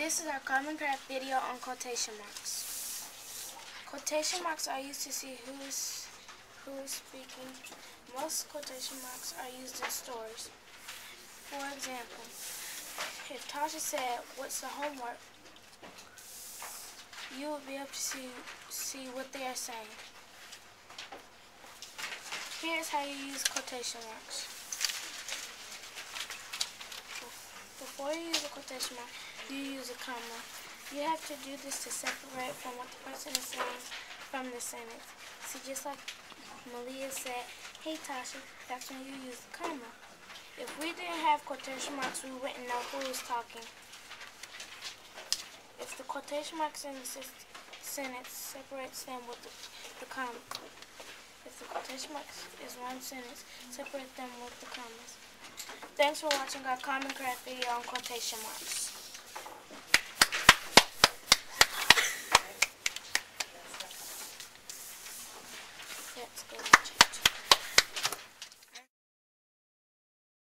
This is our Common Craft video on quotation marks. Quotation marks are used to see who is speaking. Most quotation marks are used in stories. For example, if Tasha said, "What's the homework?" you will be able to see what they are saying. Here's how you use quotation marks. Before you use a quotation mark, you use a comma. You have to do this to separate from what the person is saying from the sentence. See, just like Malia said, "Hey Tasha," that's when you use the comma. If we didn't have quotation marks, we wouldn't know who was talking. If the quotation marks in the sentence separates them with the comma. If the quotation marks is one sentence, separate them with the commas. Thanks for watching our Common Craft video on quotation marks. Let's go watch it.